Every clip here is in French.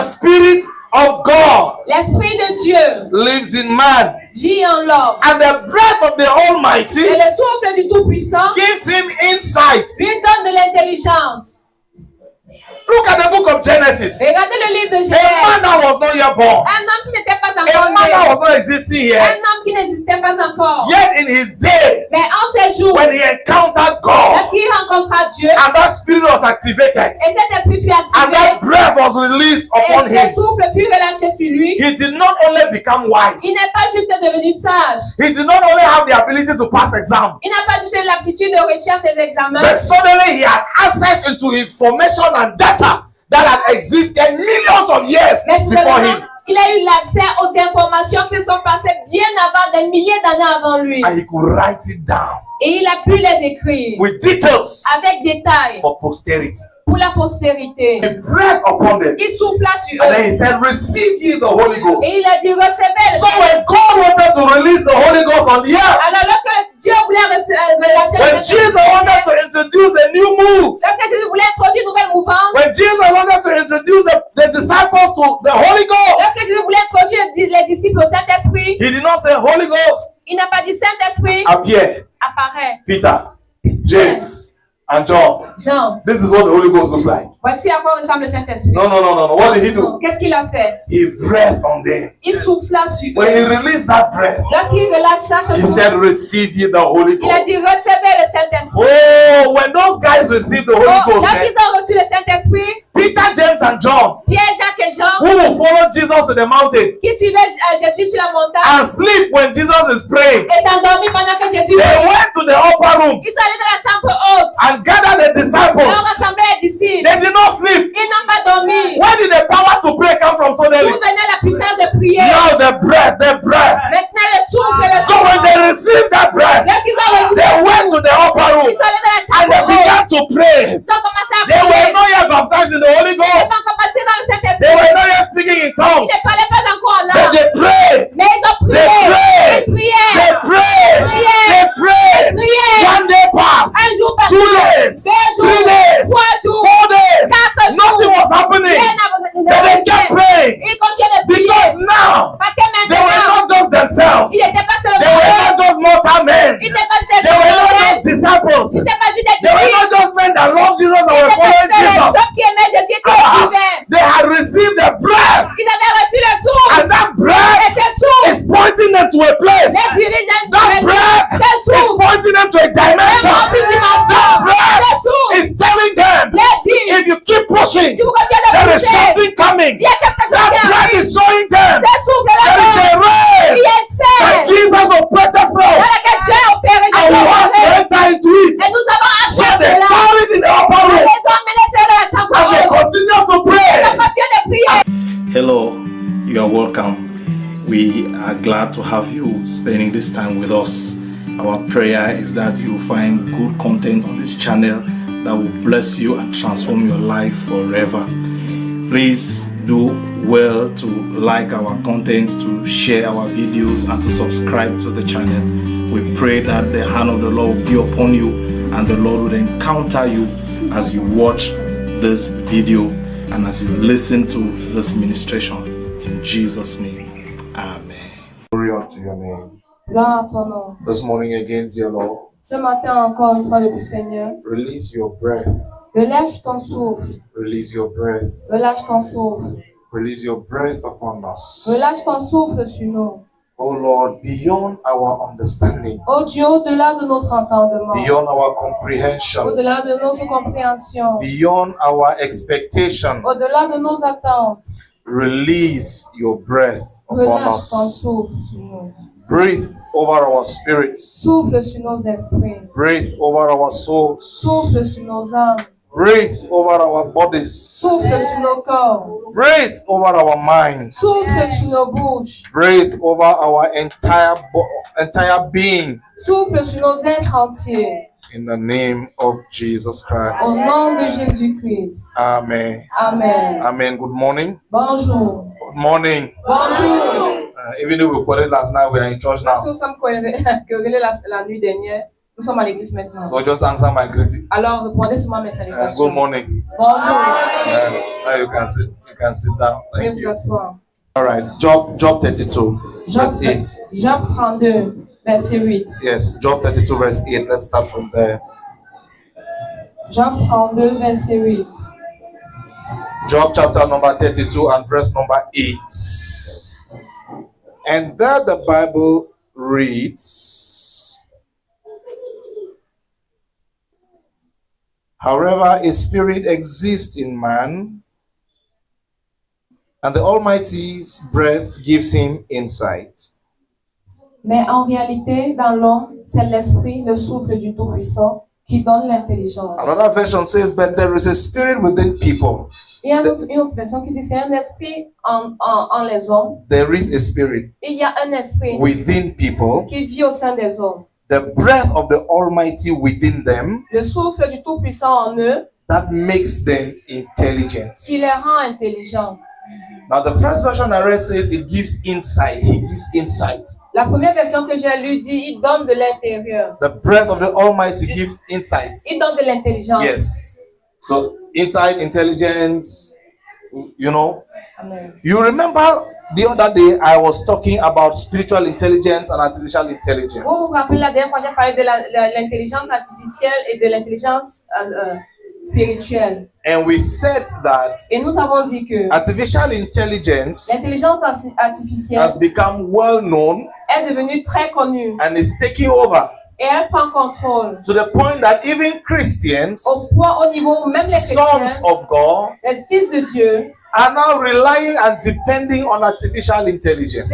The Spirit of God L'Esprit de Dieu lives in man. vit en l'homme. And the breath of the Almighty Et le souffle du Tout-Puissant gives him insight. lui donne de l'intelligence. Look at the book of Genesis. Regardez le livre de A man Genèse. that was not yet born. Un homme qui n'était pas A encore man that né. was not existing Un yet. homme qui n'existait pas encore. Yet in his day, Mais en ces jours, when he encountered God, lorsqu'il rencontra Dieu, and that spirit was activated, et cet esprit fut and activé, that breath was released upon et ce him, souffle fut relâché sur lui, he did not only become wise, il n'est pas juste devenu sage. he did not only have the ability to pass exam, Il n'a pas juste l'aptitude de réussir ses examens, but suddenly he had access into information and data that had existed millions of years mais before soudainement, him, il a eu l'accès aux informations qui sont passées bien avant, des milliers d'années avant lui. and he could write it down Et il a pu les écrire with details avec détail for posterity. pour la postérité. He breathed upon them, Il souffla sur and then eux. he said, "Receive ye the Holy Ghost." Et il a dit, recevez So le when God wanted to release the Holy Ghost on the earth, Alors lorsque Dieu voulait relâcher when le Jesus wanted to introduce a new move, lorsque Jésus voulait introduire une nouvelle mouvance, when Jesus wanted to introduce the disciples to the Holy Ghost, lorsque Jésus voulait introduire les disciples au Saint-Esprit, he did not say, "Holy Ghost, il n'a pas dit Saint-Esprit, appear." apparaît. Peter, James, and John. Jean, This is what the Holy Ghost looks like. voici à quoi ressemble le Saint-Esprit. No. What did he do? Qu'est-ce qu'il a fait? He breathed on them. Il souffla sur When he eux. released that breath, Lorsqu'il relâcha ce he souffle, said, "Receive ye the Holy il a dit Ghost." recevez le Saint-Esprit. Oh, when those guys received the Holy Ghost, Lorsqu'ils ont reçu le Saint-Esprit, Peter, James, and John, Pierre, Jacques et Jean, who will follow Jesus to the mountain qui suivaient Jésus sur la montagne and sleep when Jesus is praying, et s'endormis pendant que Jésus they priait. went to the upper room Ils sont allés dans la chambre haute. and gathered the Ils ont disciples. rassemblé les disciples. They did not sleep. Ils n'ont pas dormi. Where did the power to pray come from D'où suddenly? venait la puissance de prier? Now the breath. Maintenant le souffle et le So when souffle. they received that breath, Lorsqu'ils ont reçu they ce went to souffle, the upper room ils sont allés dans la and chambre they haute. began to pray. Ils ont commencé à They were prier. not yet baptized in the Holy Ils Ghost. sont commencés dans le They Saint-Esprit. were not yet speaking in Ils tongues. ne parlaient pas encore en But langue. they prayed. Mais ils ont They prié. prayed. Ils priaient. They prayed. They prayed. Priaient. One day passed. Un jour par 2 days. 2 jours. 3 days. 3 jours. 4 days. 4 jours. Nothing was happening. Rien n'a- But they kept praying. Ils continuaient de prier. Because now Parce que they were maintenant, not just themselves. ils n'étaient pas They seulement were eux. not just mortal men. Ils n'étaient pas juste They were not des just disciples. Ils n'étaient pas juste des They were disciples. not just men that loved Jesus and Ils were n'étaient following pas juste Jesus. des hommes qui aimaient Jésus et qui le suivaient. They had received the breath, Ils avaient reçu le souffle. and that Et breath ce souffle is pointing them to a place. les dirigeants That breath ce is souffle pointing them to a dimension. That breath ce souffle is telling them, les dit if you keep pushing, si vous continuez de there is pousser, something coming. il y a quelque chose That qui breath arrive. is showing them Ce souffle là there is a il rain y a une that scène Jesus operated from, dans laquelle Dieu a opéré and we want to enter into it. et nous avons So accès they à cela. carried in the upper room, Les hommes menacés dans la chambre and they haute. continue to pray. Ils continuent de prier. Hello, you are welcome. We are glad to have you spending this time with us. Our prayer is that you find good content on this channel that will bless you and transform your life forever. Please do well to like our content, to share our videos, and to subscribe to the channel. We pray that the hand of the Lord will be upon you and the Lord will encounter you as you watch this video and as you listen to this ministration. In Jesus' name, amen. Glory unto your name. Gloire à ton nom. This morning again, dear Lord, Ce matin encore une fois depuis Seigneur, release your breath. relâche ton souffle, Release your breath. relâche ton souffle, Release your breath upon us. relâche ton souffle sur nous. Oh Lord, beyond our understanding, Oh Dieu, au-delà de notre entendement, beyond our comprehension, au-delà de notre compréhension, beyond our expectation, au-delà de nos attentes, release your breath upon relâche ton us. souffle sur nous. Breathe over our spirits. Souffle sur nos esprits, Breathe over our souls. souffle sur nos âmes, Breathe over our bodies. souffle sur nos corps, Breathe over our minds. souffle sur nos bouches, Breathe over our entire being. souffle sur nos êtres entiers. In the name of Jesus Au Christ. nom de Jésus-Christ. Amen. Amen. Amen. Good morning. Bonjour. Good morning. Bonjour. Even though we quarreled last night, we are in church now. Parce que nous sommes querellés la nuit dernière, nous sommes à l'église maintenant. So just answer my greeting. Alors répondez seulement à mes Good salutations. morning. Bonjour. Now you can can sit down. Veuillez Thank vous you. asseoir. All right. Job 32, verse 8. Job 32, verset 8. Yes, Job 32, verse 8. Let's start from there. Job 32, verset 8. Job chapter number 32 and verse number 8. And there the Bible reads, however, a spirit exists in man, and the Almighty's breath gives him insight. Mais en réalité, dans l'homme, c'est l'esprit, le souffle du Tout-Puissant qui donne l'intelligence. Another version says, but there is a spirit within people. Il y a une autre version qui dit c'est un esprit en les hommes. There is a spirit Il y a un esprit within people, qui vit au sein des hommes. the breath of the Almighty within them, Le souffle du Tout-Puissant en eux that makes them intelligent. qui les rend intelligents. Now, the first version I read says it gives insight. He gives insight. La première version que j'ai lue dit il donne de l'intérieur. The breath of the Almighty gives insight. Il donne de l'intelligence. Yes. So, insight, intelligence, you know. Amen. You remember the other day I was talking about spiritual intelligence and artificial Vous intelligence. vous rappelez la dernière fois j'ai parlé de l'intelligence artificielle et de l'intelligence spirituelle. And we said that Et nous avons dit que artificial intelligence l'intelligence artificielle has become well known est devenue très connue and is taking over et elle prend contrôle to the point that even Christians, au point au niveau où même les chrétiens, sons of God, les fils de Dieu, are now relying and depending on artificial intelligence.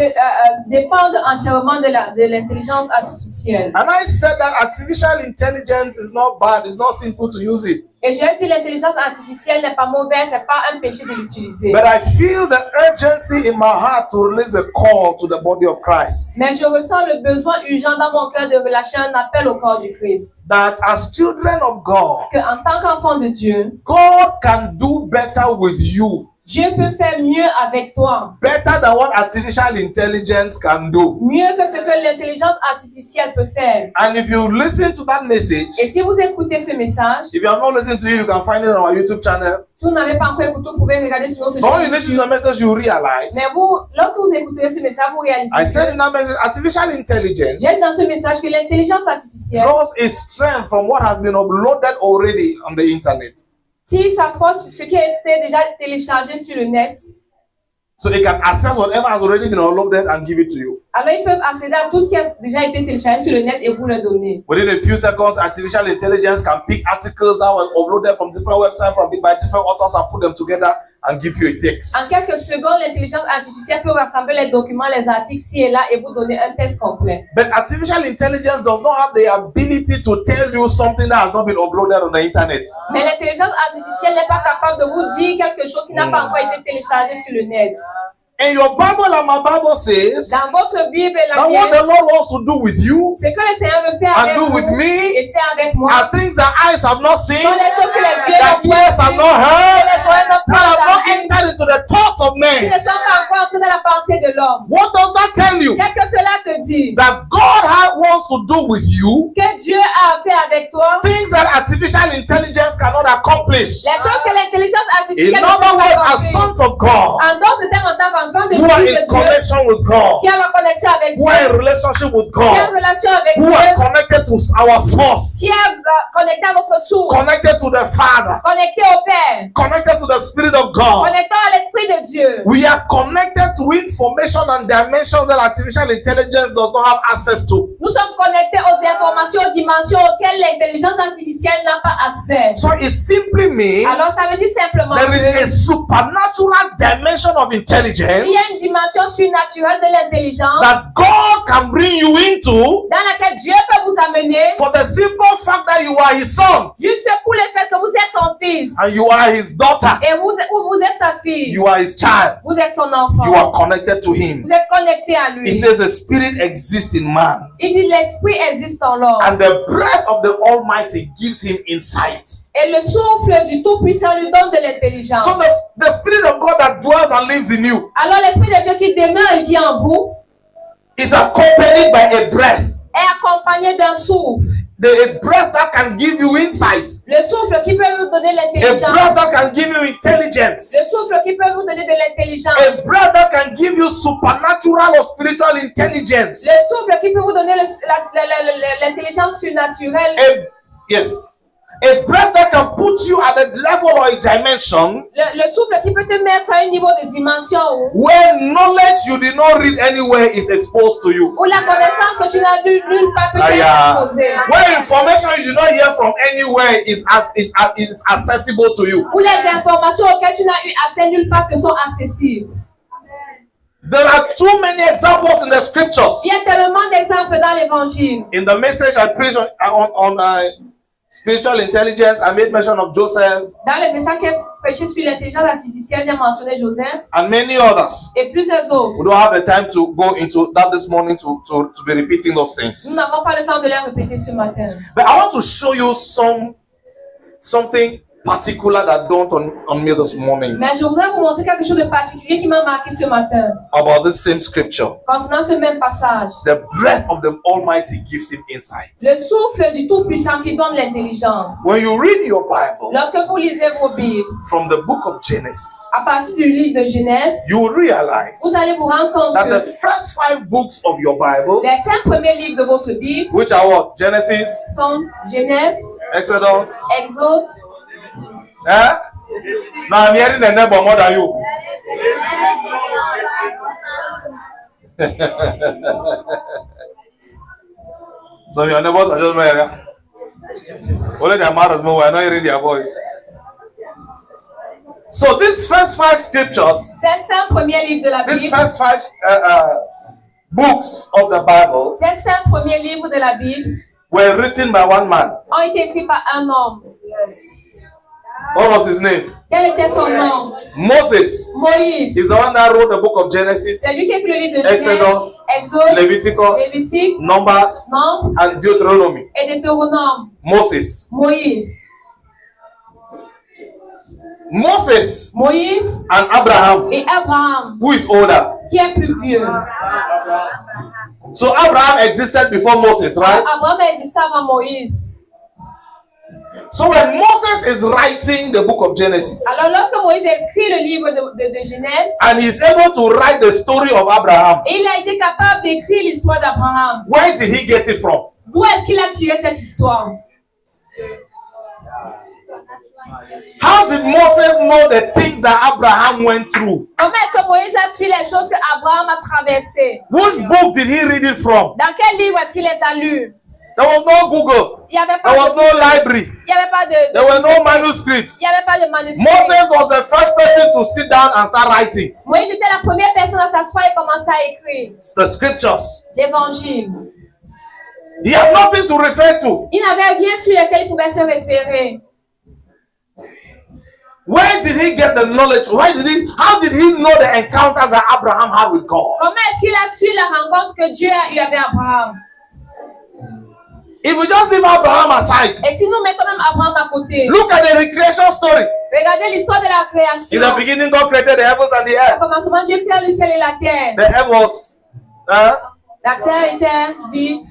dépendent entièrement de l'intelligence artificielle. And I said that artificial intelligence is not bad, it's not sinful to use it. Et j'ai dit l'intelligence artificielle n'est pas mauvaise, c'est pas un péché de l'utiliser. But I feel the urgency in my heart to release a call to the body of Christ. Mais je ressens le besoin urgent dans mon cœur de relâcher un appel au corps du Christ. That as children of God, Que en tant qu'enfant de Dieu, God can do better with you. Dieu peut faire mieux avec toi. Better than what artificial intelligence can do. Mieux que ce que l'intelligence artificielle peut faire. And if you listen to that message, Et si vous écoutez ce message, if you have not listened to it, you can find it on our YouTube channel. si vous n'avez pas encore écouté, vous pouvez regarder sur notre But when you chaîne. listen to the message, you realize. Mais vous, lorsque vous écoutez ce message, vous réalisez I said que in that message, artificial intelligence j'ai dit dans ce message que l'intelligence artificielle draws its strength from what has been uploaded already on the internet. tire sa force sur ce qui a été déjà téléchargé sur le net. So it can access whatever has already been uploaded and give it to you. Alors ils peuvent accéder à tout ce qui a déjà été téléchargé sur le net et vous le donner. Within a few seconds, artificial intelligence can pick articles that were uploaded from different websites by different authors and put them together and give you a text. En quelques secondes, l'intelligence artificielle peut rassembler les documents, les articles ci et là et vous donner un texte complet. But artificial intelligence does not have the ability to tell you something that has not been uploaded on the internet. Mais l'intelligence artificielle n'est pas capable de vous dire quelque chose qui n'a pas encore été téléchargé sur le net. And your Bible and my Bible says Dans votre Bible et la that what mienne, the Lord wants to do with you ce que le Seigneur veut faire and avec do vous with me et faire avec moi, are things that eyes have not seen, sont les choses que les yeux that n'ont ears pas have vues, not que heard, les oreilles n'ont that pas have not entendues, entered into the thoughts of qui men. ne sont pas encore entrés dans la pensée de l'homme. What does that tell you? Qu'est-ce que cela te dit? That God wants to do with you Que Dieu a fait avec toi things that artificial intelligence cannot accomplish. les choses que l'intelligence In artificielle ne peut other words, pas as accomplir. sons of God, En d'autres termes, en tant qu'enfant de who are Dieu, in connection with God, qui a la connexion avec who Dieu, are in relationship with qui a God, une relation avec who are Dieu, connected to our source, qui est connecté à notre source, connected to the Father, connecté au Père, connected to the Spirit of God. connecté à l'Esprit de Dieu. We are connected to information and dimensions that artificial intelligence does not have access to. Nous sommes connectés aux informations, aux dimensions auxquelles l'intelligence artificielle n'a pas accès. So it simply means Alors ça veut dire simplement there is a que supernatural dimension of il y a une intelligence dimension surnaturelle de l'intelligence that God can bring you into dans laquelle Dieu peut vous amener for the simple fact that you are His son juste pour le fait que vous êtes son fils and you are His daughter, et vous êtes sa fille. you are His child, Vous êtes son enfant. you are connected to Him. Vous êtes connecté à lui. He says the Spirit exists in man Il dit l'esprit existe en l'homme. and the breath of the Almighty gives him insight. Et le souffle du Tout-Puissant lui donne de l'intelligence. So the Spirit of God that dwells and lives in you Alors l'Esprit de Dieu qui demeure et vit en vous is accompanied by a breath. est accompagné d'un souffle. The breath that can give you insight. Le souffle qui peut vous donner A l'intelligence. breath that can give you intelligence. Le souffle qui peut vous donner de l'intelligence. A breath that can give you supernatural or spiritual intelligence. Le souffle qui peut vous donner l'intelligence surnaturelle. Yes. A breath that can put you at a level or a dimension Le souffle qui peut te mettre à un niveau de dimension where knowledge you did not read anywhere is exposed to you. où la connaissance que tu n'as lu nulle part peut être exposée. Where information you did not hear from anywhere is accessible to you. Où les informations auxquelles tu n'as eu accès nulle part que sont accessibles. There are too many examples in the scriptures. Il y a tellement d'exemples dans l'évangile. In the message I preached on spiritual intelligence, I made mention of Joseph. Dans le message qui est prêché sur l'intelligence artificielle, j'ai mentionné Joseph And many others. et plusieurs autres. We don't have the time to go into that this morning to be repeating those Nous things. n'avons pas le temps de les répéter ce matin. But I want to show you something particular that dawned on me this morning Mais je voudrais vous montrer quelque chose de particulier qui m'a marqué ce matin. about this same scripture. Concernant ce même passage. The breath of the Almighty gives him insight. Le souffle du Tout-Puissant qui donne l'intelligence. When you read your Bible Lorsque vous lisez vos Bibles, from the book of Genesis, à partir du livre de Genèse, you will realize vous allez vous rendre compte that que the first 5 books of your Bible, les 5 premiers livres de votre Bible which are what? Genesis, sont Genèse, Exodus. Exode. Now I'm hearing the neighbor more than you. So your neighbors are just my area. Only their mothers know we're not hearing their voice. So these first 5 scriptures, Ces 5 premiers livres de la these Bible, first 5 books of the Bible ces 5 premiers livres de la Bible were written by one man. ont été écrits par un homme. What was his name? Quel était son nom? Moses. Moïse. He's the one that wrote the book of Genesis, C'est lui qui a écrit le livre de Genèse, Exodus, Exode, Leviticus, Lévitique, Numbers, Nombre and Deuteronomy. et Deutéronome. Moses. Moïse. Moses Moïse and Abraham, et Abraham, who is older. qui est plus vieux. So Abraham existed before Moses, right? Abraham existait avant Moïse. So when Moses is writing the book of Genesis, Alors lorsque Moïse écrit le livre de Genèse, and he's able to write the story of Abraham, et il a été capable d'écrire l'histoire d'Abraham. where did he get it from? D'où est-ce qu'il a tiré cette histoire? How did Moses know the things that Abraham went through? Comment est-ce que Moïse a su les choses que Abraham a traversées? Which book did he read it from? Dans quel livre est-ce qu'il les a lus? There was no Google. Il n'y avait pas There was de, no library. il y avait pas de, There were no manuscripts. il y avait pas de manuscrit. Moses was the first person to sit down and start writing Moïse était la première personne à s'asseoir et commencer à écrire the scriptures. l'évangile. He had nothing to refer to. Il n'avait rien sur lequel il pouvait se référer. Where did he get the knowledge? How did he know the encounters that Abraham had with God? Comment est-ce qu'il a su la rencontre que Dieu a eue avec Abraham? If we just leave Abraham aside, Et si nous mettons même Abraham à côté, look at the recreation story. regardez l'histoire de la création. In the beginning, God created the heavens and the Au earth. commencement, Dieu créa le ciel et la terre. The earth was, La terre était vide,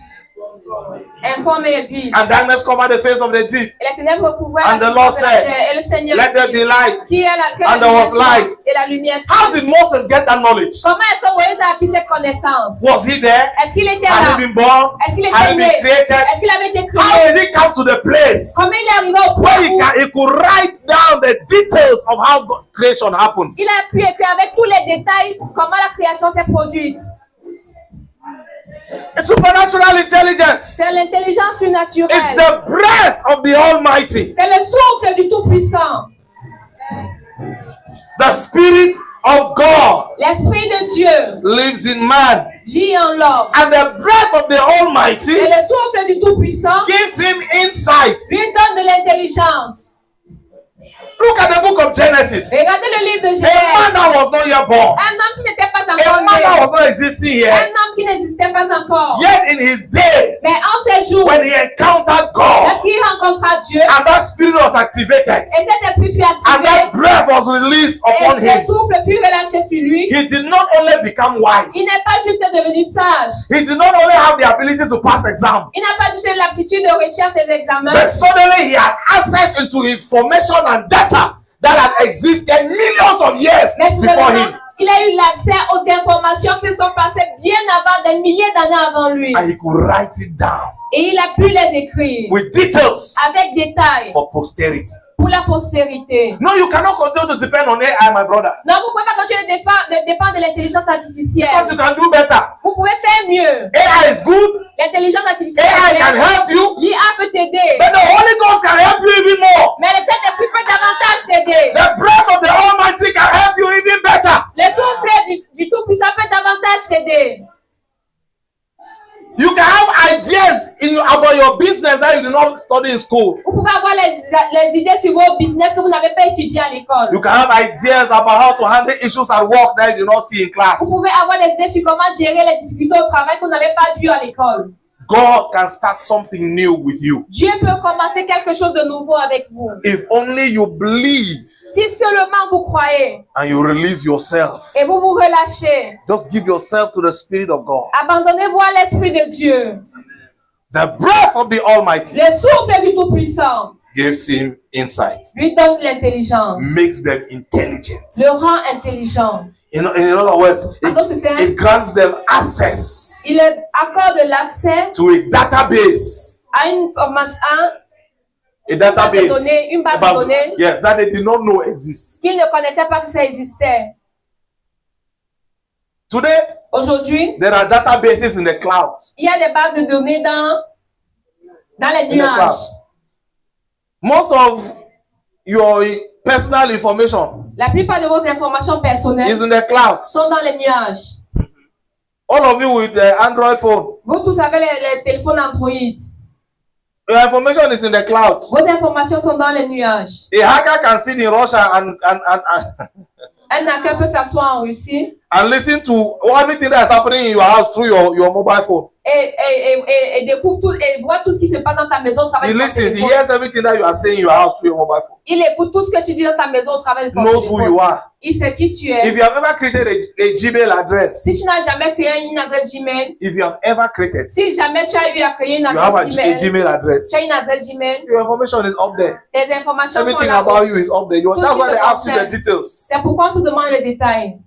informe et vide. and darkness covered the face of the deep. Et les ténèbres couvraient And la the Lord surface de la said, terre. Et le Seigneur Let there dit, be light. qui est la And there was light. Et la lumière. How did Moses get that knowledge? Comment est-ce que Moïse a acquis cette connaissance? Was he there? Est-ce qu'il était Had là? he been born? Est-ce qu'il Had était he né? been created? Est-ce qu'il avait été How créé? did he come to the place Comment il est arrivé au where point où he could write down the details of how creation happened? il a pu écrire avec tous les détails comment la création s'est produite? It's supernatural intelligence. C'est l'intelligence It's surnaturelle. the breath of the Almighty. C'est le souffle du Tout-Puissant. The Spirit of God L'Esprit de Dieu lives in man. vit en l'homme. And the breath of the Almighty Et le souffle du Tout-Puissant gives him insight. lui donne de l'intelligence. Look at the book of Genesis. Regardez le livre de A man Genèse. that was not yet born. Un homme qui n'était pas A encore man that né. was not existing Un yet. homme qui n'existait pas encore. Yet in his day, Mais en ces jours, when he encountered God, lorsqu'il rencontra Dieu, and that spirit was activated, et cet esprit fut and that activé, breath was released et upon ce him, souffle fut relâché sur lui, lui, he did not only become wise, il n'est pas juste devenu sage. he did not only have the ability to pass exam, Il n'a pas juste l'aptitude de réussir ses examens. but suddenly he had access into information and data that had existed millions of years Mais before soudainement, him. il a eu l'accès aux informations qui sont passées bien avant, des milliers d'années avant lui. And he could write it down Et il a pu les écrire with details avec détail for posterity. pour la postérité. No, you cannot continue to depend on AI, my brother. Non, vous ne pouvez pas continuer de dépendre de l'intelligence Because artificielle. you can do better. Vous pouvez faire mieux. AI is good. L'intelligence artificielle, AI can help you. l'IA peut t'aider. But the Holy Ghost can help you even more. Mais le Saint-Esprit peut davantage t'aider. The breath of the Almighty can help you even better. Le souffle du Tout-Puissant peut davantage t'aider. You can have ideas about your business that you did not study in school. Vous pouvez avoir les idées sur vos business que vous n'avez pas étudié à l'école. You can have ideas about how to handle issues at work that you did not see in class. Vous pouvez avoir des idées sur comment gérer les difficultés au travail que vous n'avez pas vues à l'école. God can start something new with you. Dieu peut commencer quelque chose de nouveau avec vous. If only you believe Si seulement vous croyez and you release yourself. et vous vous relâchez, Just give yourself to the Spirit of God. abandonnez-vous à l'Esprit de Dieu. The breath of the Almighty Le souffle du Tout-Puissant gives him insight, lui donne l'intelligence, makes them intelligent. le rend intelligent. In other words, En d'autres termes, it grants them access il accorde l'accès to a database. à une formation, A database. une base de données Yes, that they did not know exists. qu'ils ne connaissaient pas que ça existait. Today, Aujourd'hui, there are databases in the cloud. il y a des bases de données dans les In the nuages. clouds. Most of your personal information La plupart de vos informations is personnelles in the clouds. sont dans les nuages. All of you with the Android phone, Vous tous avez les téléphones Android. your information is in the clouds. Vos informations sont dans les nuages. A hacker can sit in Russia and Un hacker peut s'asseoir en Russie listen to everything that is happening in your house through your mobile phone. et découvre tout et voit tout ce qui se passe dans ta maison au travers He de ton listens, he téléphone. hears everything that you are saying in your house through your mobile phone. Il écoute tout ce que tu dis dans ta maison au travers de ton Knows who you téléphone. are. Il sait qui tu If es. you have ever created a Gmail address, Si tu n'as jamais créé une adresse Gmail, if you have ever created, si jamais tu as eu à créer une you have adresse a Gmail, Gmail address, tu as une adresse Gmail, your information is up there. tes informations sont Everything là. about you is up there. Tout That's ce why qui they te ask you the concerne. details. C'est pourquoi on te demande les détails.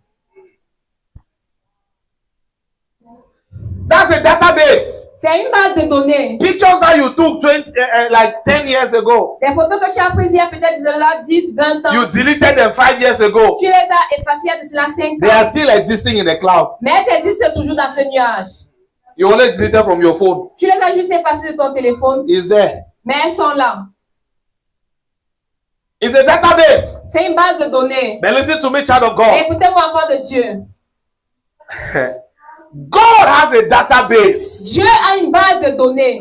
That's a database. C'est une base de données. Pictures that you took 10 years ago. Des photos que tu as prises il y a peut-être là 10, 20 ans. You deleted them 5 years ago. Tu les as effacées il y a de cela 5 They are ans. still existing in the cloud. Mais elles existent toujours dans ce nuage. You only deleted from your phone. Tu les as juste effacées de ton téléphone. It's there. Mais elles sont là. It's a database. C'est une base de données. But listen to me, child of Mais God. écoutez-moi, enfant de Dieu. God has a database Dieu a une base de données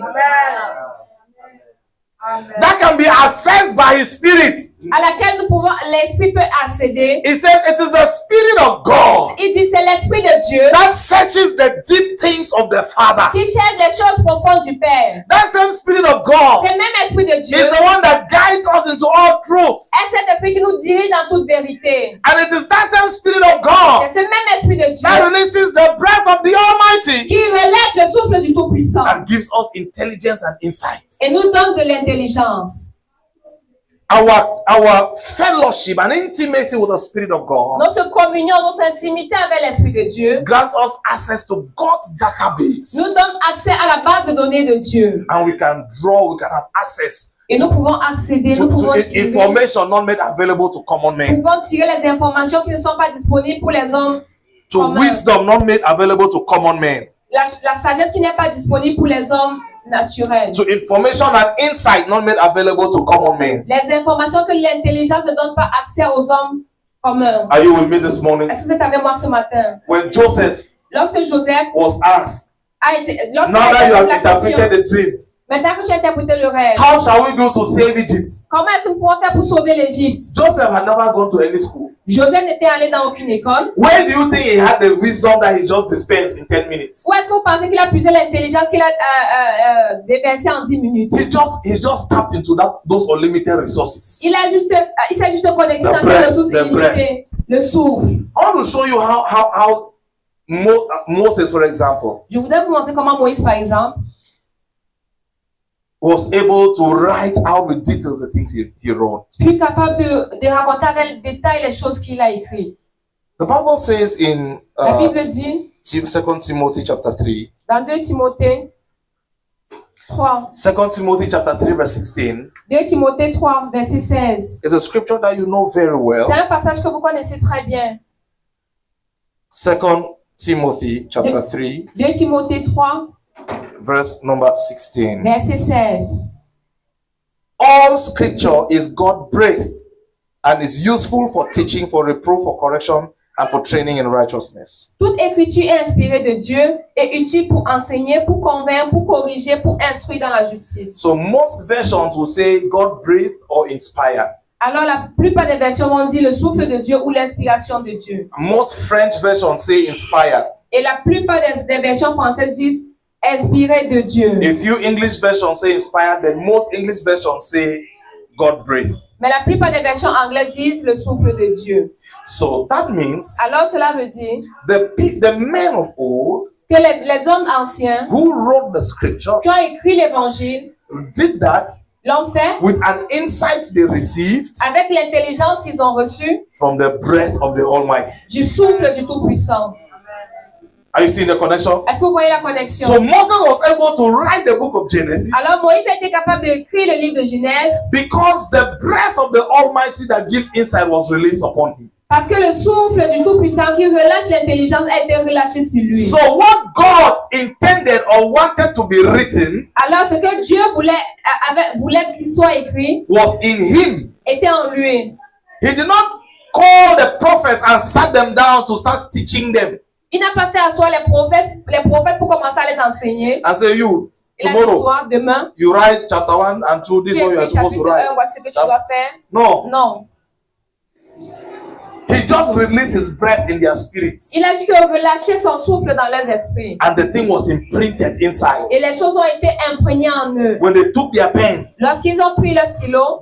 that can be accessed by His Spirit. à laquelle l'Esprit peut accéder. It says it is the Spirit of God Il dit c'est l'Esprit de Dieu that searches the deep things of the Father. qui cherche les choses profondes du Père. That same Spirit of God C'est le même Esprit de Dieu. is the one that guides us into all truth. Et cet Esprit qui nous dirige dans toute vérité. And it is that same Spirit of God C'est ce même Esprit de that Dieu releases the breath of the Almighty qui relâche le souffle du Tout-Puissant and gives us intelligence and insight. et nous donne de l'intelligence. Our fellowship and intimacy with the Spirit of God Notre communion, notre intimité avec l'Esprit de Dieu grants us access to God's database. nous donne accès à la base de données de Dieu. And we can have access Et nous pouvons accéder, nous to pouvons tirer, information not made available to common nous men, pouvons tirer les informations qui ne sont pas disponibles pour les hommes. to communs. wisdom not made available to common men, La sagesse qui n'est pas disponible pour les hommes naturels. to information and insight not made available to common men. Les informations que l'intelligence ne donne pas accès aux hommes communs. Are you with me this morning? Est-ce que vous êtes avec moi ce matin? When Joseph Lorsque Joseph was asked, a été, lorsqu'il now a that you été have posé la question, interpreted the dream, maintenant que tu as interprété le rêve, how shall we do to save Egypt? comment est-ce que nous pouvons faire pour sauver l'Égypte? Joseph had never gone to any school. Joseph n'était allé dans aucune école. Where do you think he had the wisdom that he just dispensed in 10 minutes? Où est-ce que vous pensez qu'il a puisé l'intelligence qu'il a déversée en 10 minutes? He just tapped into those unlimited resources. Il s'est juste connecté The dans breath, ces ressources the breath. illimitées. Le souffle. I want to show you how Moses, for example, Je voudrais vous montrer comment Moïse, par exemple, was able to write out with details the things he wrote. fut capable de raconter avec détail les choses qu'il a écrites. The Bible says in La Bible dit, 2 Timothy chapter 3, dans 2 Timothée 3, 2 Timothy chapter 3 verse 16, 2 Timothée 3, verset 16. it's a scripture that you know very well. C'est un passage que vous connaissez très bien. 2 Timothy chapter 3 2 Timothée 3, verse number 16. verset 16. All scripture is God-breathed and is useful for teaching, for reproof, for correction, and for training in righteousness. Toute écriture est inspirée de Dieu et utile pour enseigner, pour convaincre, pour corriger, pour instruire dans la justice. So most versions will say God-breathed or inspired. Alors la plupart des versions vont dire le souffle de Dieu ou l'inspiration de Dieu. Most French versions say inspired. Et la plupart des versions françaises disent inspiré de Dieu. A few English versions say inspired, but most English versions say God-breathed. Mais la plupart des versions anglaises disent le souffle de Dieu. So that means Alors cela veut dire the men of old que les hommes anciens who wrote the scriptures qui ont écrit l'évangile did that l'ont fait with an insight they received avec l'intelligence qu'ils ont reçue from the breath of the Almighty. du souffle du Tout-Puissant. Are you seeing the connection? Est-ce que vous voyez la connexion? So Moses was able to write the book of Genesis Alors Moïse a été capable d'écrire le livre de Genèse because the breath of the Almighty that gives insight was released upon him. parce que le souffle du Tout-Puissant qui relâche l'intelligence a été relâché sur lui. So what God intended or wanted to be written Alors ce que Dieu voulait qu'il soit écrit was in him. était en lui. He did not call the prophets and sat them down to start teaching them Il n'a pas fait asseoir les prophètes pour commencer à les enseigner. and say, you, Il a dit, tomorrow, toi, demain, you write chapter 1 and 2, this tu is what you are écris supposed to chapitre write. 1, voici ce que tu dois faire. No, Non. he just released his breath in their spirits Il a dit que relâcher son souffle dans leurs esprits. and the thing was imprinted inside. Et les choses ont été imprégnées en eux. When they took their pen, Lorsqu'ils ont pris le stylo,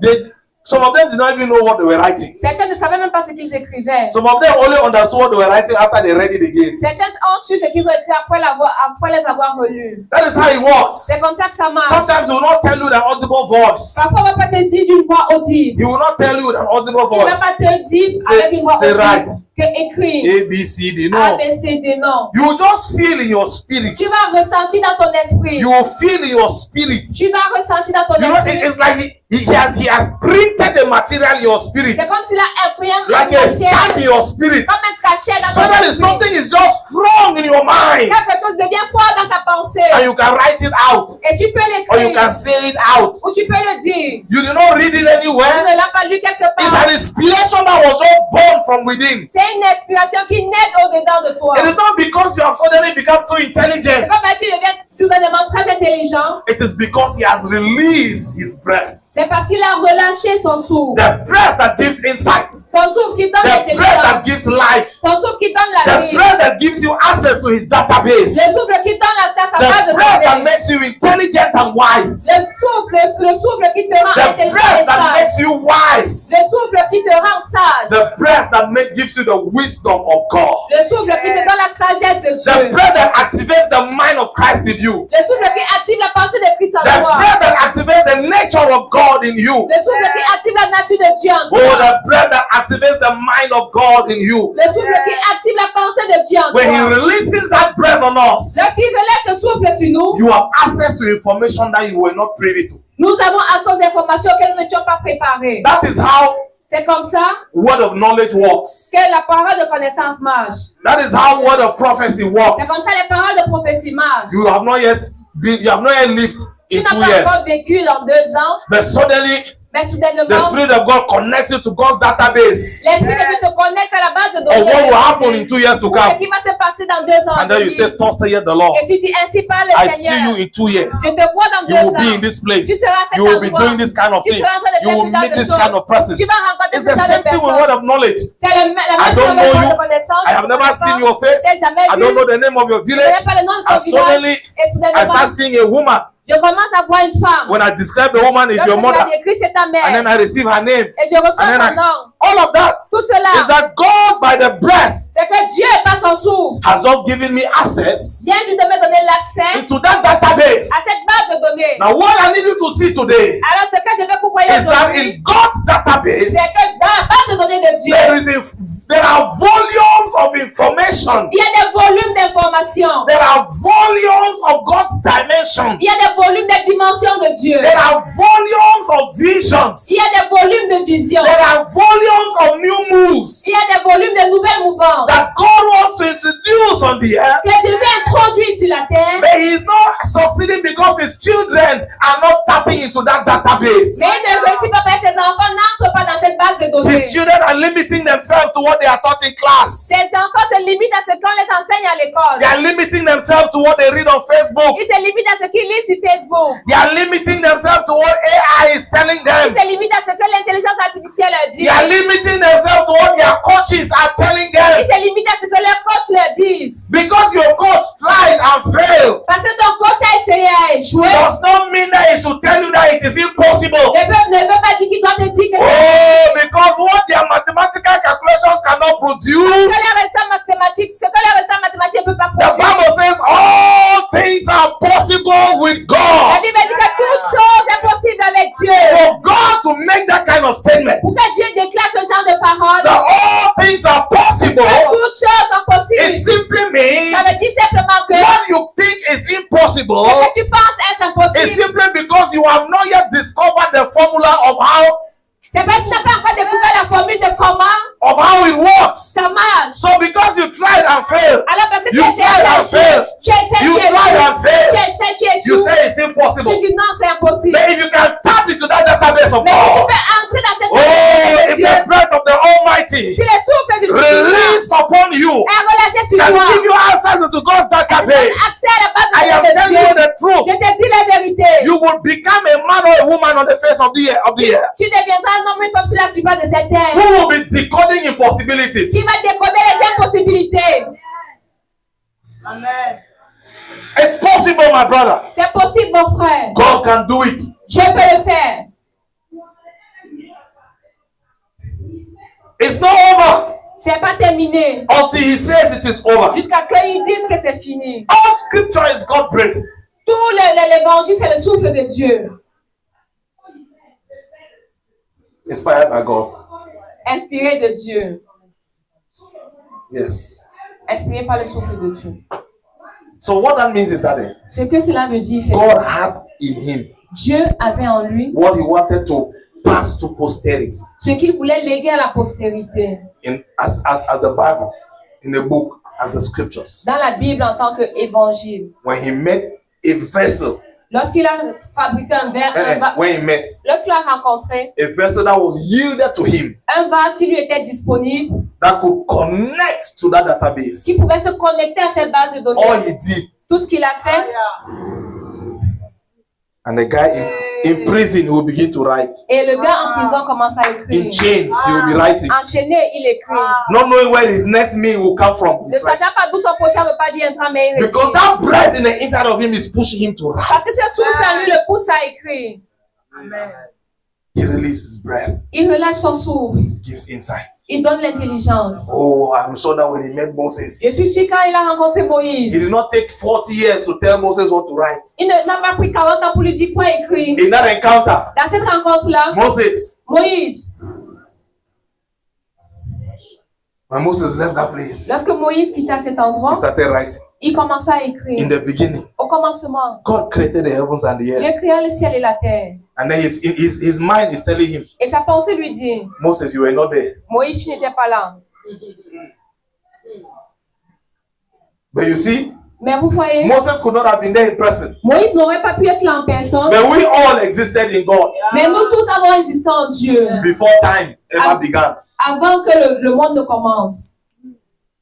some of them did not even know what they were writing. certains ne savaient même pas ce qu'ils écrivaient. Some of them only understood what they were writing after they read it again. Certains ont su ce qu'ils ont écrit après les avoir relus. That is how it was. C'est comme ça que ça marche. Sometimes he will not tell you the audible voice. Parfois, on ne va pas te dire d'une voix audible. He will not tell you the audible Il ne va voice. pas te dire Say- avec une voix say audible right. que écrit A, B, C, D. A, No. B, C, D, non. You will just feel in your spirit. Tu vas ressentir dans ton esprit. You will feel in your spirit. Tu vas ressentir dans ton You know, esprit. it's like he has printed the material in your spirit. C'est comme s'il a imprimé un Like a cachet, stamp in your spirit. comme un cachet dans ton Suddenly esprit. something is just strong in your mind. Quelque chose devient fort dans ta pensée. And you can write it out. Et tu peux Or you l'écrire. can say it out. Ou tu peux le dire. You did not read it Tu anywhere. ne l'as pas lu quelque It's part. an inspiration that was just born from within. C'est une inspiration qui naît au-dedans de toi. It is not because you have suddenly become too C'est intelligent. pas parce que tu deviens soudainement très intelligent. It is because he has released his breath. C'est parce qu'il a relâché son souffle. The breath that gives insight. Son souffle qui donne The breath that l'intelligence. gives life. Son souffle qui donne la The vie. breath that gives you access to his database. Le souffle qui donne l'accès à sa base The de breath that données. makes you intelligent and wise. Le souffle qui te rend The intelligent breath et that sage. makes you wise. Le souffle qui te rend sage. The breath that gives you the wisdom of God. Le souffle qui te donne la sagesse de The Dieu. breath that activates the mind of Christ in you. Le souffle qui active la pensée de Christ en The toi. breath that activates the nature of God in you. Le souffle qui active la nature de Dieu en Oh, toi. the breath that activates the mind of God in you. Le souffle qui active la pensée de Dieu en When he toi. releases that breath on us, Lorsqu'il relâche le souffle sur nous, you have access to information that you were not privy to. nous avons accès aux informations auxquelles nous n'étions pas préparés. That is how C'est comme ça word of knowledge works. que la parole de connaissance marche. That is how word of prophecy C'est works. comme ça que les paroles de prophétie marchent. You have not yet lived Tu in n'as 2 pas encore years, vécu dans 2 ans, but suddenly mais the soudainement, Spirit of God connects you to God's database l'Esprit de Dieu te connecte à la base de of données. what will happen in 2 years to Pour ce come. qui va se passer dans 2 ans. And then you say, thus saith the Lord, Et tu dis ainsi parle le I see you Seigneur. in 2 years. Je te vois dans 2 You will be in ans. this place. Tu seras à cet You will be endroit. doing this kind of Tu thing. seras en train de You faire will ce genre meet de this choses. kind of person. Tu vas rencontrer It's ce the genre de same thing with personnes. word of knowledge. C'est la I même don't chose know avec you. de connaissance. I have never seen your face. Je n'ai jamais I don't vu. know the name of your Je ne village. connais pas le nom de And ton village. suddenly, Et I soudainement, start seeing a woman Je commence à voir une femme. When I describe the woman is Lorsque your tu mother, as décrit, c'est ta and then mère. I receive her name, Et je reçois and then son nom. all of that Tout is cela, that God, by the breath, c'est que Dieu, par son souffle, has just given me access vient juste de me donner l'accès into that database. à cette base de données. Now, what I need you to see today Alors, ce que je veux que vous voyez is that aujourd'hui, in God's database, c'est que dans la base de données de Dieu, there are volumes of information. il y a des volumes d'informations. There are volumes of God's dimension. Il y a des volumes de dimensions de Dieu. There are volumes of visions. Il y a des volumes de visions. There are volumes of new moves Il y a des volumes de nouvelles mouvances that God wants to introduce on the earth. que Dieu veut introduire sur la terre. But He's not succeeding because His children are not tapping into that database. Mais il ne réussit pas parce que ses enfants n'entrent pas dans cette base de données. His children are limiting themselves to what they are taught in class. Ses enfants se limitent à ce qu'on les enseigne à l'école. They are limiting themselves to what they read on Facebook. Ils se limitent à ce qu'ils lisent sur Facebook. They are limiting themselves to what AI is telling Ils them. se limitent à ce que l'intelligence artificielle leur dit. They are limiting themselves to what their coaches are telling Ils them. se limitent à ce que leurs coachs leur disent. Because your coach tried and failed Parce que ton coach a essayé à échouer. does not mean that he should tell you that it is impossible. Ne veut pas dire qu'il doit te dire que Oh, because what their mathematical calculations cannot produce. les résultats mathématiques, ce que les résultats mathématiques ne peuvent pas The produire. Bible says all things are possible with La God. Bible dit que toute chose est possible avec Dieu. For God to make that kind of statement, Pour que Dieu déclare ce genre de paroles, that all things are possible, que toutes choses sont it possibles. simply means Ça veut dire simplement que what you think is impossible ce que tu penses être is impossible, simply because you have not yet discovered the formula of how c'est parce que tu n'as pas encore découvert la formule de comment it works. ça marche. So because you tried and failed, Alors parce que tu you essaies, tried and failed, tu essaies, you tu tried and échoues, failed, tu essaies, tu you échoues, say it's impossible. tu dis non, c'est impossible. But if you can tap into that database of Mais si tu God, peux entrer dans cette oh, base de if Dieu, the breath of the Almighty si le souffle du released upon you est relâché sur can toi, give you access into God's donne database, accès à la base I am de telling Dieu. you the truth. Je te dis la vérité. You will become a man or a woman on the face of the earth Tu deviendras un homme une femme sur la surface de cette terre. who will be decoding impossibilities. Qui va décoder les impossibilités. It's possible, my brother. C'est possible, mon frère. God can do it. Je peux le faire. It's not over C'est pas terminé. until He says it is over. Jusqu'à ce qu'ils disent que c'est fini. All scripture is God breath. Tout l'évangile, c'est le souffle de Dieu. Inspired by God. Inspiré de Dieu. Yes. Inspiré par le souffle de Dieu. So what that means is that Ce que cela veut dire, c'est God que had in Him Dieu avait en lui what He wanted to pass to posterity. ce qu'il voulait léguer à la postérité. As the Bible, in the book, as the scriptures. Dans la Bible en tant qu'évangile. When He met a vessel, Lorsqu'il a fabriqué un verre, when He met lorsqu'il a rencontré a vessel that was yielded to Him, un vase qui lui était disponible, that could connect to that database, qui pouvait se connecter à cette base de données. all He did, Tout ce qu'il a fait, and the guy in prison will begin to write. et le gars en prison commence à In écrire. chains, he will be writing. Enchaîné, il écrit. Not knowing where his next meal will come from. Ne He's writing. sachant pas d'où son prochain repas viendra, mais il Because écrit. that breath in the inside of him is pushing him to write. Parce que ce souffle en lui le pousse à écrire. He releases breath, Il relâche son souffle. gives insight. Il donne l'intelligence. Oh, I'm sure that when he met Moses, Je suis sûr quand il a rencontré he Moïse, did not take 40 years to tell Moses what to write. il n'a pas pris 40 ans pour lui dire quoi écrire. In that encounter, Dans cette rencontre-là, Moses, Moïse, when Moses left that place, lorsque Moïse quitta cet he endroit, started writing. il commença à In écrire. the beginning, Au commencement, God created the heavens and the earth. Dieu créa le ciel et la terre. And then his mind is telling him, Et sa pensée lui dit, Moses, you were not there. Moïse, tu n'étais pas là. But you see, Mais vous voyez, Moses could not have been there in person. Moïse n'aurait pas pu être là en personne. But we all existed in God Mais nous tous avons existé en Dieu before time ever began. avant que le monde ne commence.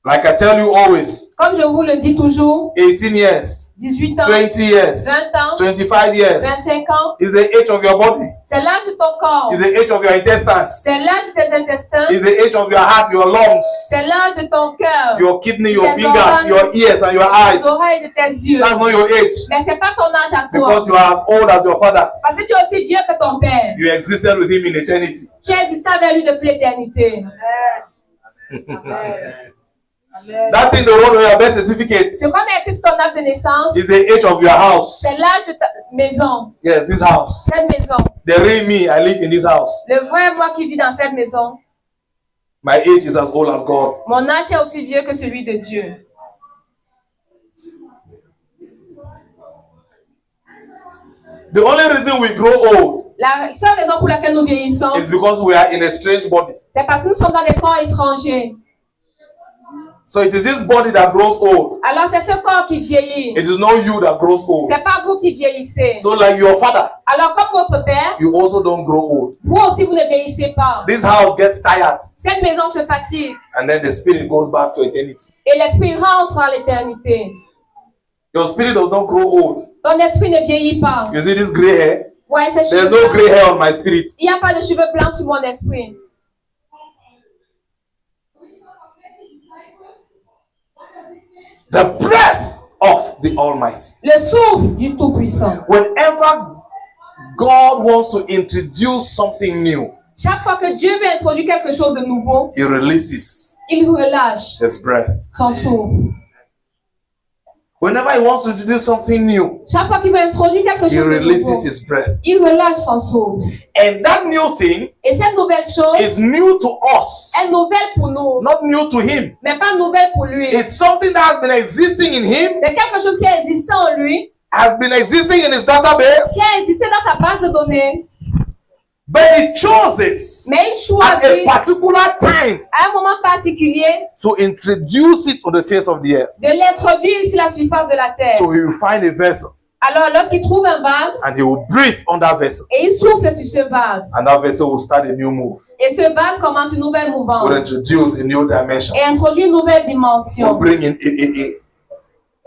Like I tell you always, Comme je vous le dis toujours, 18 years, 18 ans, 20 years, 20 ans, 25 years 25 ans, is the age of your body, c'est l'âge de ton corps, is the age of your intestines, c'est l'âge de tes intestins, is the age of your heart, your lungs, c'est l'âge de ton cœur, your kidney, your tes fingers, organes, your ears, and your eyes. tes oreilles, de tes yeux. That's not your age. Mais c'est pas ton âge à toi. Because you are as old as your father. Parce que tu es aussi vieux que ton père. You existed with him in eternity. Tu existais avec lui depuis l'éternité. That thing they wrote on your birth certificate Ce qu'on a écrit sur ton acte de naissance, is the age of your house. c'est l'âge de ta maison. Yes, this house. Cette maison. The real me, I live in this house. Le vrai moi qui vit dans cette maison. My age is as old as God. Mon âge est aussi vieux que celui de Dieu. The only reason we grow old La seule raison pour laquelle nous vieillissons, is because we are in a strange body. c'est parce que nous sommes dans des corps étrangers. So it is this body that grows old. Alors c'est ce corps qui vieillit. It is not you that grows old. C'est pas vous qui vieillissez. So like your father, Alors comme votre père, you also don't grow old. vous aussi vous ne vieillissez pas. This house gets tired Cette maison se fatigue and then the spirit goes back to eternity. et l'esprit rentre à l'éternité. Your spirit does not grow old. Ton esprit ne vieillit pas. You see this gray hair? Ouais, ces There's cheveux no blancs. gray hair on my spirit. Il n'y a pas de cheveux blancs sur mon esprit. The breath of the Almighty. Le souffle du Tout-Puissant. Whenever God wants to introduce something new, Chaque fois que Dieu veut introduire quelque chose de nouveau, He releases il relâche His breath. son souffle. Whenever He wants to introduce something new, Chaque fois qu'il veut introduire quelque He chose de releases nouveau, His breath. il relâche son souffle. And that new thing Et cette nouvelle chose is new to us, est nouvelle pour nous, not new to Him. mais pas nouvelle pour lui. It's something that has been existing in Him, C'est quelque chose qui a existé en lui, has been existing in His database, qui a existé dans sa base de données, but He chooses mais il at a choisit particular time à un moment particulier to introduce it on the face of the earth. de l'introduire sur la surface de la terre. So He will find a vessel Alors lorsqu'il trouve un vase, and He will breathe on that vessel, et il souffle sur ce vase, and that vessel will start a new move, et ce vase commence une nouvelle will mouvance introduce a new dimension, et introduit une nouvelle will dimension bring in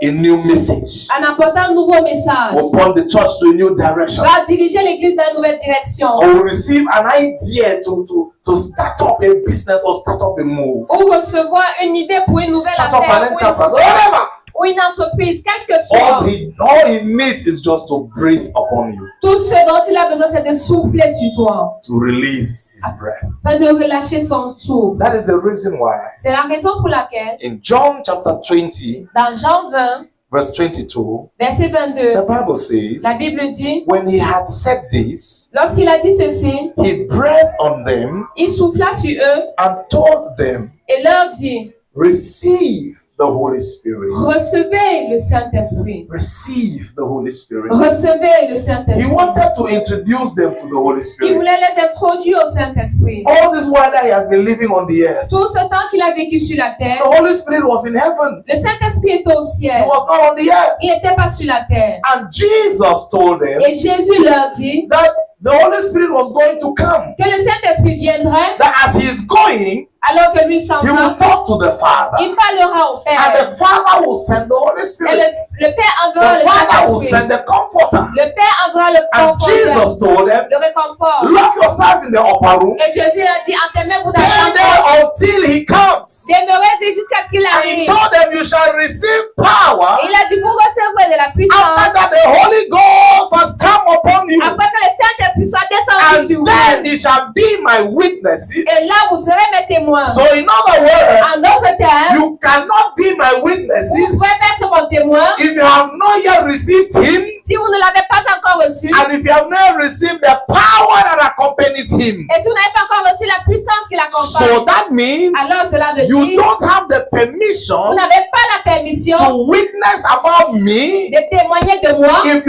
a new message, en apportant un nouveau message, will point the church to a new direction, va diriger l'église dans une nouvelle direction, or will receive an idea to start up a business or start up a move, ou recevoir une idée pour une nouvelle start up an affaire, enterprise, ou une, whatever. ou une entreprise, quelle que soit. All he needs is just to breathe upon you, Tout ce dont il a besoin, c'est de souffler sur toi, to release his breath. pas de relâcher son souffle. That is the reason why C'est la raison pour laquelle, in John chapter 20, dans Jean 20, verse 22, verset 22, the Bible says, la Bible dit, when he had said this, lorsqu'il a dit ceci, he breathed on them il souffla sur eux and told them, et leur dit, receive the Holy Spirit. recevez le Saint-Esprit. Receive the Holy Spirit. Recevez le He Saint-Esprit. wanted to introduce them to the Holy Il Spirit. voulait les introduire au Saint-Esprit. All this while that he has been living on the earth, Tout ce temps qu'il a vécu sur la terre, the Holy Spirit was in heaven. le Saint-Esprit était au He ciel. was not on the earth. Il n'était pas sur la terre. And Jesus told them Et Jésus leur dit that the Holy Spirit was going to come. que le Saint-Esprit viendrait That as he is going, alors que lui s'en he will va. talk to the Father. Il parlera au And Père. the Father will send the Holy Et Spirit. le Père enverra The le Father will Saint-Esprit. send the Comforter. Le Père enverra le And Jesus conforteur, told them, le réconfort. lock yourself in the upper room. Et Jésus leur dit, enfermez-vous dans Stay la there chambre. until he comes. Demeurez-y jusqu'à ce qu'il And he arrive. told them, you shall receive power Et il a dit, vous recevrez de la after puissance that the Holy Ghost has come upon you. après que le Saint-Esprit soit descendu And sur vous. then he shall be my witnesses. Et là, vous serez mes témoins. So in other words, En d'autres termes, you cannot be my vous witnesses pouvez être mon témoin if you have not yet received him, si vous ne l'avez pas encore reçu. and if you have not received the power that accompanies him. Et si vous n'avez pas encore reçu la puissance qui l'accompagne, So that means alors cela veut you dire don't have the vous permission n'avez pas la permission to witness about me de témoigner de moi if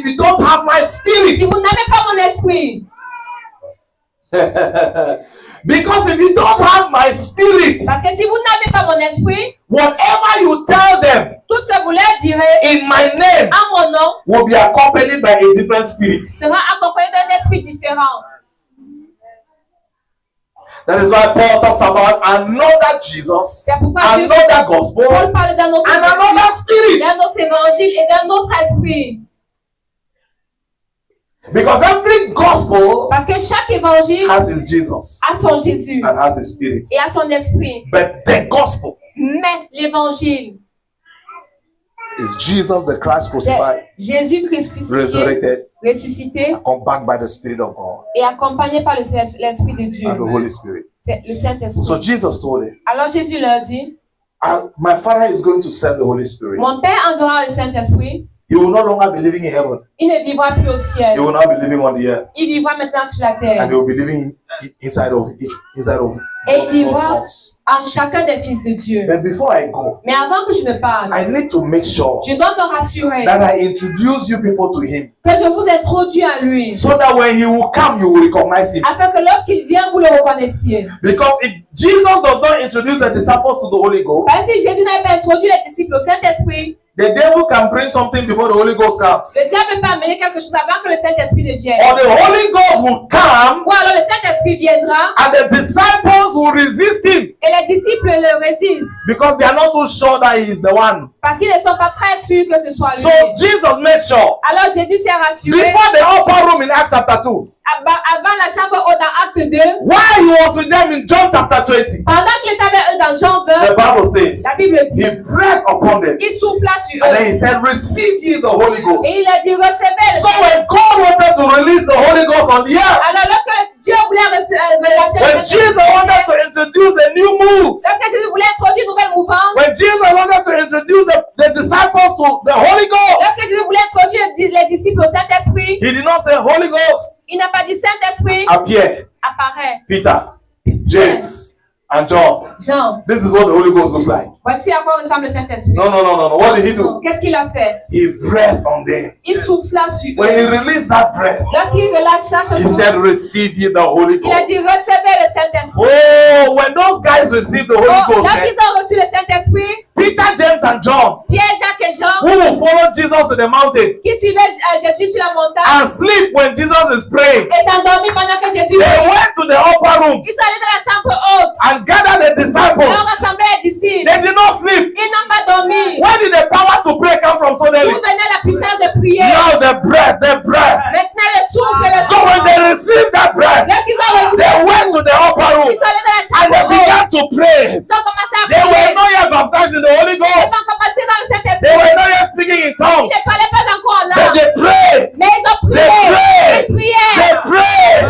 you don't have my si spirit. vous n'avez pas mon esprit. Because if you don't have my spirit, Parce que si vous n'avez pas mon esprit, whatever you tell them tout ce que vous leur direz in my name en mon nom will be accompanied by a different spirit. sera accompagné d'un esprit différent. That is why Paul talks about another Jesus, C'est pourquoi another gospel, Paul parle d'un autre and another Jésus, spirit. d'un autre évangile et d'un autre esprit. Because every gospel Parce que chaque évangile has its Jesus a son Jésus and has his spirit. et a son esprit. But the gospel Mais l'évangile, is Jesus the Christ crucified, Jésus-Christ crucifié, resurrected, ressuscité come back by the Spirit of God et accompagné par l'Esprit de Dieu. and the Holy Spirit. C'est le Saint-Esprit. So Jesus told him, Alors Jésus leur dit, my Father is going to send the Holy Spirit. mon Père enverra le Saint-Esprit. He will no longer be living in heaven. Il ne vivra plus au ciel. He will now be living on the earth. Il vivra maintenant sur la terre. And he will be living inside of Et il God's vivra sons. en chacun des fils de Dieu. But before I go, Mais avant que je ne parle, I need to make sure je dois me rassurer that I introduce you people to him, que je vous introduis à lui. so that when he will come, you will recognize him. Afin que lorsqu'il vient, vous le reconnaissiez. Because if Jesus does not introduce the disciples to the Holy Ghost, Parce que Jésus n'avait pas introduit les disciples au Saint-Esprit, the devil can bring something before the Holy Ghost comes. le diable peut amener quelque chose avant que le Saint-Esprit ne vienne. Or the Holy Ghost will come Ou alors le Saint-Esprit viendra and the disciples will resist him et les disciples le résistent. because they are not too sure that he is the one. Parce qu'ils ne sont pas très sûrs que ce soit lui. So Jesus made sure Alors Jésus s'est rassuré. before the upper room in Acts chapter 2, Avant la chambre haute dans Acte 2, while he was with them in John chapter 20, pendant qu'il était avec eux dans Jean 20, the Bible says la Bible dit, he breathed upon them il souffla sur and eux. then he said, receive ye the Holy Ghost. Et il a dit, recevez le So when God wanted to release the Holy Ghost on the earth, Alors lorsque Dieu voulait relâcher when le Jesus wanted to introduce a new move, lorsque Jésus voulait introduire une nouvelle mouvance, when Jesus wanted to introduce the disciples to the Holy Ghost, lorsque Jésus voulait introduire les disciples au Saint-Esprit, he did not say Holy Ghost, il n'a pas dit Saint-Esprit, appear, apparaît. Peter, James, and John. Jean, This is what the Holy Ghost looks like. voici à quoi ressemble le Saint-Esprit. No. What did he do? Qu'est-ce qu'il a fait? He breathed on them. Il souffla sur When he eux. released that breath, Lorsqu'il relâcha ce he souffle, said, receive ye the Holy il a dit, Ghost. recevez le Saint-Esprit. Oh, when those guys received the Holy Ghost, Lorsqu'ils ont reçu le Saint-Esprit, Peter, James, and John, Pierre, Jacques et Jean, who will follow Jesus to the mountain qui suivaient Jésus sur la montagne, and sleep when Jesus is praying, et s'endormis pendant que Jésus they priait. went to the upper room Ils sont allés dans la chambre haute. and gathered the Ils ont disciples. rassemblé les disciples. They did not sleep. Ils n'ont pas dormi. Where did the power to pray come from D'où suddenly? venait la puissance de prier? Now the breath. Maintenant le souffle et le So when they souffle. received that breath, Lorsqu'ils ont reçu they le went to souffle, the upper room ils sont allés dans la and chambre they haute. began to pray. Ils ont commencé à They were prier. not yet baptized in the Holy Ils Ghost. sont commencés dans le They Saint-Esprit. were not yet speaking in Ils tongues. ne parlaient pas encore en But langue. they prayed. Mais ils ont They prié. prayed. Ils priaient. They prayed.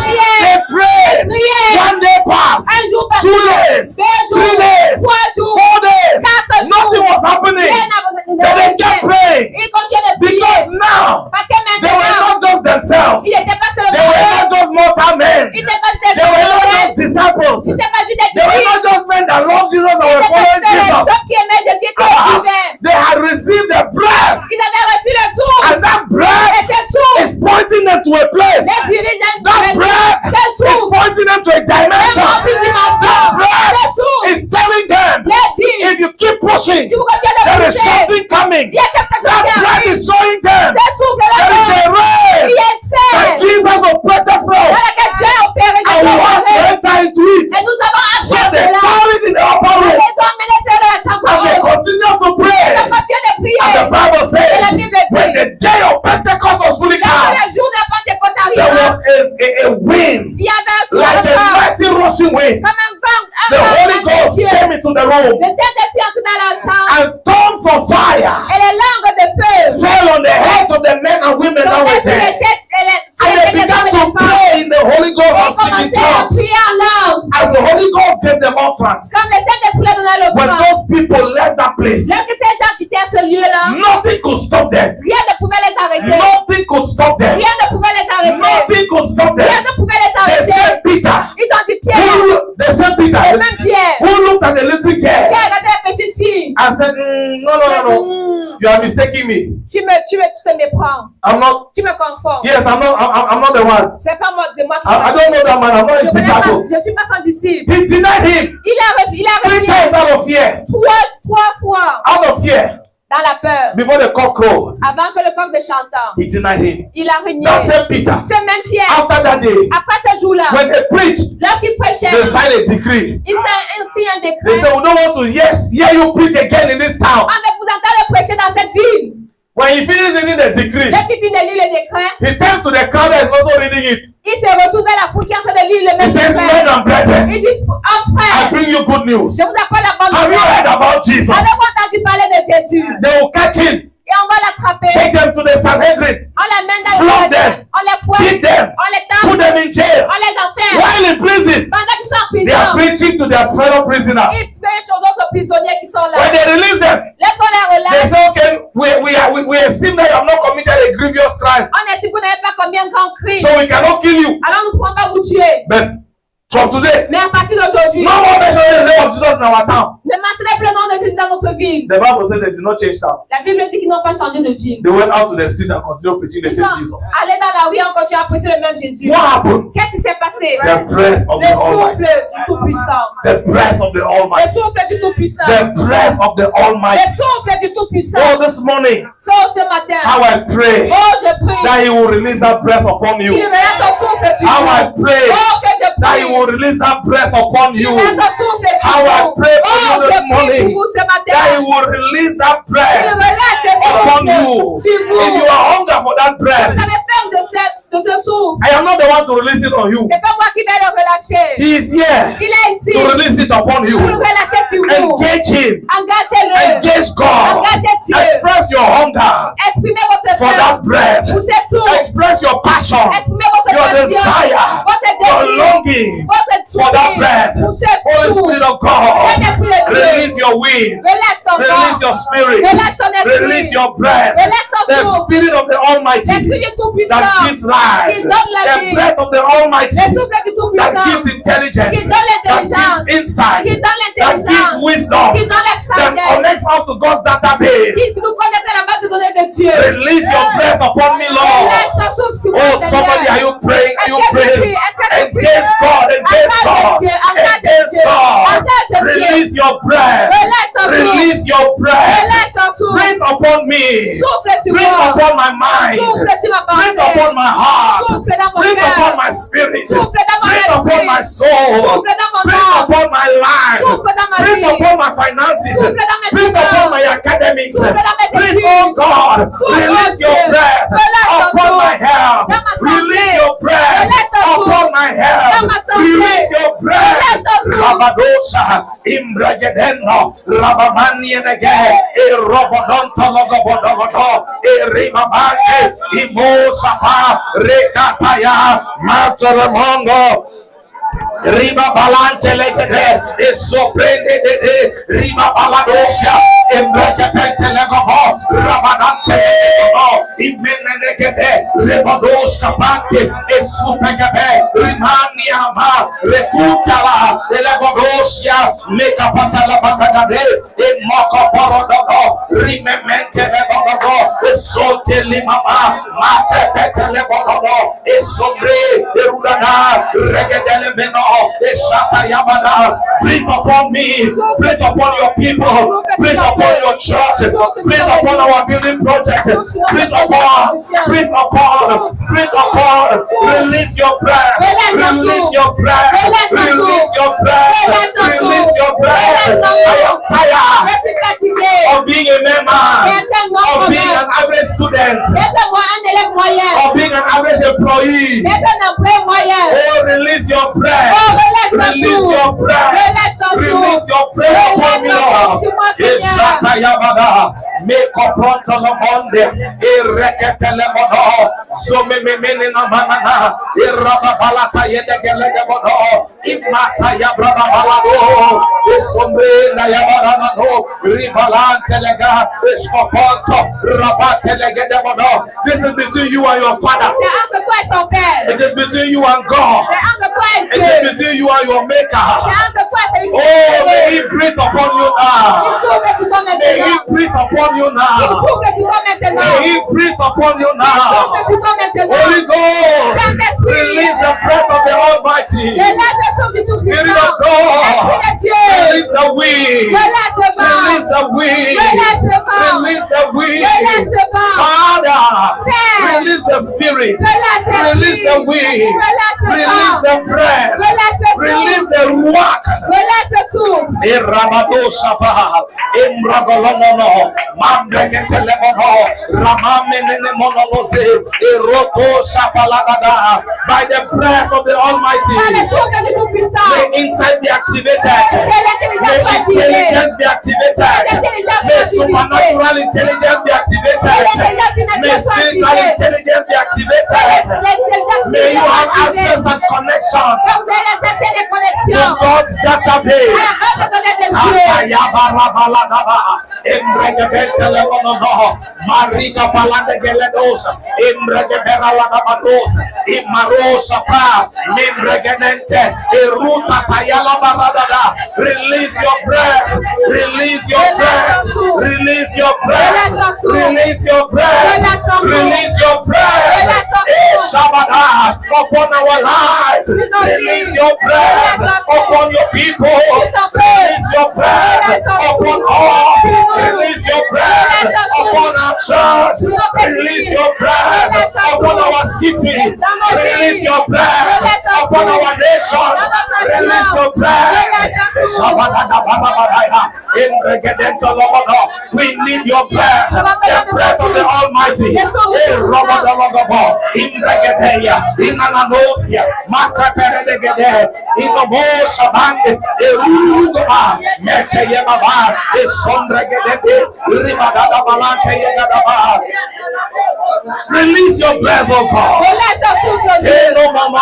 They prayed. Priaient. One day passed. Un jour par 2 days. 2 jours. 3 days. 3 jours. 4 days. 4 jours. Nothing was happening. Rien n'a- But they kept praying. Ils continuaient de prier. Because now Parce que they were maintenant, not just themselves. ils n'étaient pas They seulement were eux. not just mortal men. Ils n'étaient pas juste They were not des just disciples. Ils n'étaient pas juste des They were disciples. not just men that loved Jesus and were Ils following étaient des Jesus. hommes qui aimaient Jésus et qui le suivaient. They had received the breath, Ils avaient reçu le souffle. and that breath Et ce souffle is pointing them to a place. les dirigeants That breath ce is souffle pointing them to a dimension. That breath ce souffle is telling them, les dit if you keep pushing, si vous continuez de there is pousser, something coming. il y a quelque chose That qui breath arrive. is showing them Ce souffle là there is a rain qui est that fait Jesus operated from, dans laquelle Dieu a opéré and we want to Jésus. enter into it. Et nous avons So accès they à cela. carried in the upper room, Les hommes menaçaient dans la chambre and they haute. continue to pray. Ils ont continué de prier. And the Bible Et says, la Bible dit, when the day of Pentecost was fully lorsque come, le jour de la Pentecôte there was arriva, a wind, il y avait un like souffle a mighty rushing wind. comme un vent, The Holy Ghost Dieu. came into the room, Le Saint-Esprit entre dans la chambre and tongues of fire et les langues de feu fell on the heads of the men and women that were tombaient sur les there. têtes et les And they des began hommes et to des femmes. pray in the Holy Ghost Et and ils speak in commençaient à tongues. prier en langue. As the Holy Ghost gave them utterance, Comme le Saint-Esprit leur donnait le when temps. those people left that place, Lorsque ces gens quittaient ce lieu-là, nothing could stop them. rien ne pouvait les arrêter. Nothing could stop them. Rien ne pouvait les arrêter. Nothing could stop Rien them. ne pouvait les They arrêter. said Peter. Ils ont dit Pierre, They said Peter. et même Pierre, Who looked at the little girl Pierre regardait la petite fille. and said, no. You are mistaking me. Tu te méprends. I'm not. Tu me confonds. Yes, I'm not the one. C'est pas moi de moi qui I don't know that man. I'm not his disciple. je suis pas son disciple. He denied him Il a 3 refusé times out of fear. trois fois Out of fear. dans la peur. before the cock crowed, Avant que le coq ne chante, he denied him. il a renié. That same Peter, C'est même Pierre. after that day, Après ce jour-là, when they preached, lorsqu'il prêchait, they signed a decree. il s'est ainsi un They décret. said, we don't want to hear you preach again in this town. On ne vous entend le prêcher dans cette ville. When he finished reading the decree, Lorsqu'il finit de lire le décret, he turns to the crowd that is also reading it. il se retourne vers la foule qui est en train de lire le He même says, men décret. and brethren, Il dit, oh I frère, bring you good news. je vous apprends la bonne Have you heard nouvelle. about Jesus? Avez-vous entendu parler de Jésus? They will catch him, Et on va l'attraper. take them to the Sanhedrin, On les mène dans flog le them, on les beat fouette, them, on les put tape, them in jail. on les enferme. While in prison, Pendant qu'ils sont en they are prison, preaching to their fellow prisoners. ils prêchent aux autres prisonniers qui sont When là. they release them, Laisse-qu'on les they relâche. say, okay, we esteem that you have not committed a grievous crime, On estime que vous n'avez pas commis un grand crime. so we cannot kill you. Alors nous ne pouvons pas vous tuer. But from today, Mais à partir d'aujourd'hui, no more mentioning the name of Jesus in our town. ne mentionnez plus le nom de Jésus dans votre ville. The Bible says they did not change town. La Bible dit qu'ils n'ont pas changé de ville. They went out to the street and continued preaching the Ils same sont Jesus. allés dans la rue et ont continué à prêcher le même Jésus. What happened? Qu'est-ce qui s'est passé? The breath of Le the Almighty. souffle du Tout-Puissant. The breath of the Le Almighty. souffle du Tout-Puissant. The breath of the Le Almighty. souffle du Tout-Puissant. Oh, this morning, So ce matin, how I pray oh je prie that He will release that breath upon qu'il you. relâche son souffle sur How I vous. pray Oh que je that He prie will release that breath upon qu'il you. relâche son souffle sur How I vous. pray for Oh you je this prie morning pour vous ce that He matin will release that qu'il breath relâche son upon souffle you. sur vous. If you are hunger for that Vous breath, avez faim de ce souffle. I am not the one to release it on you. C'est pas moi qui vais le relâcher. He is here Il est ici to release it upon you. pour le relâcher sur vous. Engage Him. Engagez-le. Engage God. Engagez Dieu. Express your hunger Exprimez votre for that faim breath. pour ce souffle. Express your passion, Exprimez votre your passion, desire, votre your désir, longing votre for that souffle breath. pour ce Holy souffle. Spirit of God, Saint-Esprit de Dieu. release your wind, Relâche ton release your corps. spirit, Relâche ton esprit. release your breath. Relâche ton The souffle. Spirit of the Almighty L'esprit du Tout-Puissant that gives life, qui donne la the vie. breath of the Almighty Le souffle du that Tout-Puissant gives intelligence, qui donne that l'intelligence, gives insight, qui donne that gives l'intelligence, wisdom, qui donne la that sagesse, connects us to God's database. qui nous connecte à la base de données de Dieu. Release your breath upon me, Lord. Relâche ton souffle sur Oh, moi, somebody, are Seigneur. you praying? Are you Est-ce que tu praying? pries? Est-ce que tu pries? Engage God, engage God, Engage Dieu, engage engage Dieu, God. engage Dieu. Release your breath. Relâche ton souffle. Release your breath. Relâche ton souffle. Breathe upon me. Souffle sur Breathe moi. upon my mind. Souffle sur ma Breathe pensée. upon my heart. Souffle dans mon Breathe cœur. upon my spirit. Souffle dans mon Breathe esprit. upon my soul. Souffle dans mon Breathe âme. upon my life. Souffle dans ma Breathe vie. upon my finances. Souffle dans mes Breathe finances. upon my academics. Souffle dans mes Breathe, études. oh God. Souffle, Release Dieu. your breath Relâche ton upon souffle. my health. Dans ma santé. Release your breath Relâche ton souffle. upon my health. Dans ma santé. Release your breath. Relâche ton souffle. Rabadosha, Imbragedeno, Rabamanienege, Erobodontologobodogodo, Eribabake, Imosapa, Rekataya, Matalamongo. Riba balante legede e soprende de riba baladosha embreke pente legobo rabanante legobo imene legede legodos kapante e supegebe rimani ama rekutala legodosia mekapata la batagade e moko porododo rimemente legodo e sote limama mate pete legodo e sombre erudana regede breathe upon me, breathe upon your people, breathe upon your church, breathe upon our building project, breathe upon, release your breath, release your breath, release your breath, release your breath. I am tired of being a member, of being an average student, of being an average employee. Oh, release your breath. Release your breath. Release your breath upon me, Lord. Ishata Yabada. Make up pronto lo monde. Ireketele mono. So me na manana. Iraba balata yedegele de mono. Imata yabraba balado. Isombre na yabara no. Ribalante lega. Ishkoponto. Rabate lege de mono. This is between you and your father. It is between you and God. It is between you and your maker. Oh, may He breathe upon you now. May He breathe upon you now. May He breathe upon you now. Holy Ghost, release the breath of the Almighty. Spirit of God, release the wind. Release the wind. Release spirit. Release the wind. Release the breath. Release the ruach. Irabado Shaba, Imbragolono, Mambregetelemono, Ramamenemonolose, Iroto Shapalagada, by the breath of the Almighty. May insight be activated. May intelligence be activated. May supernatural intelligence be activated. May spiritual intelligence be activated. May you have access and connection to God's database. Marika Palanda Geledosa, Imbregebera Imarosa Pa, Mimbregenente, Iruta Tayala Baradada. Release your breath, release your breath, release your breath, release your breath, release your breath. Shabada upon our lives, release your breath upon your people, release your breath upon us, release your breath upon our church, release your breath upon our city, release your breath upon our nation, release your breath. We need your breath, the breath of the Almighty. In Ananosia, Macapere de Gede, in the Mosha Band, Erugaba, Metayaba, the Sombra Gede, Ribada Balante Yagaba. Release your breath, O God. Hello, Mama,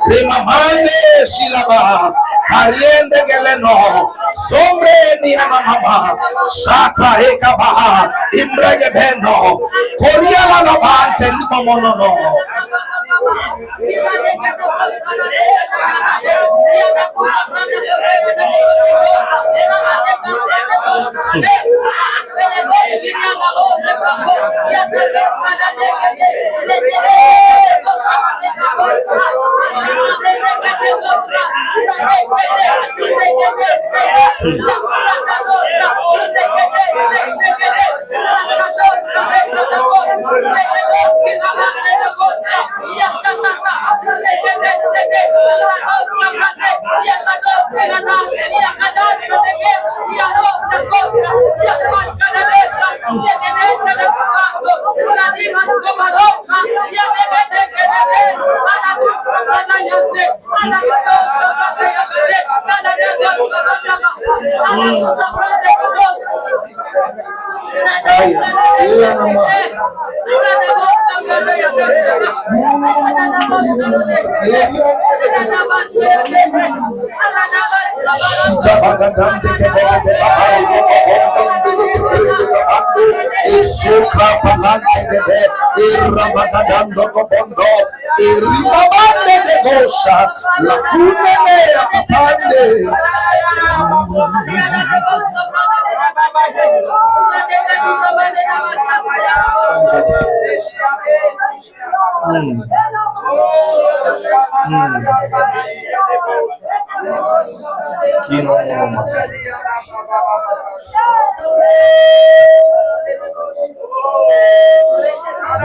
Rimamande Shilaba, Ariende Geleno, Sombre Nianamama, Shata Ekabaha, Imbregebeno, Korea Labante, Limono.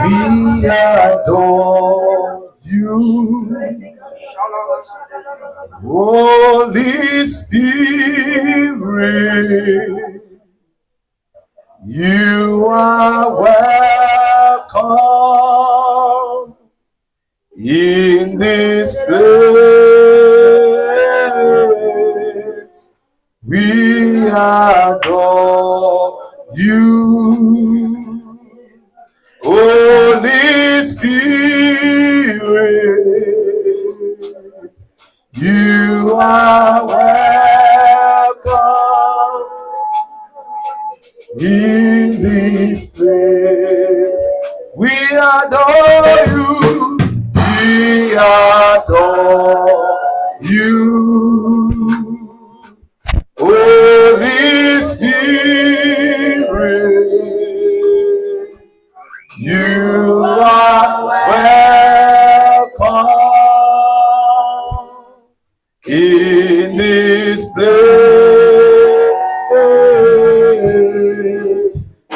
We adore you, Holy Spirit. You are welcome in this place. We adore you, Holy Spirit. You are welcome in this place. We adore you. We adore you, Holy Spirit. You are welcome in this place.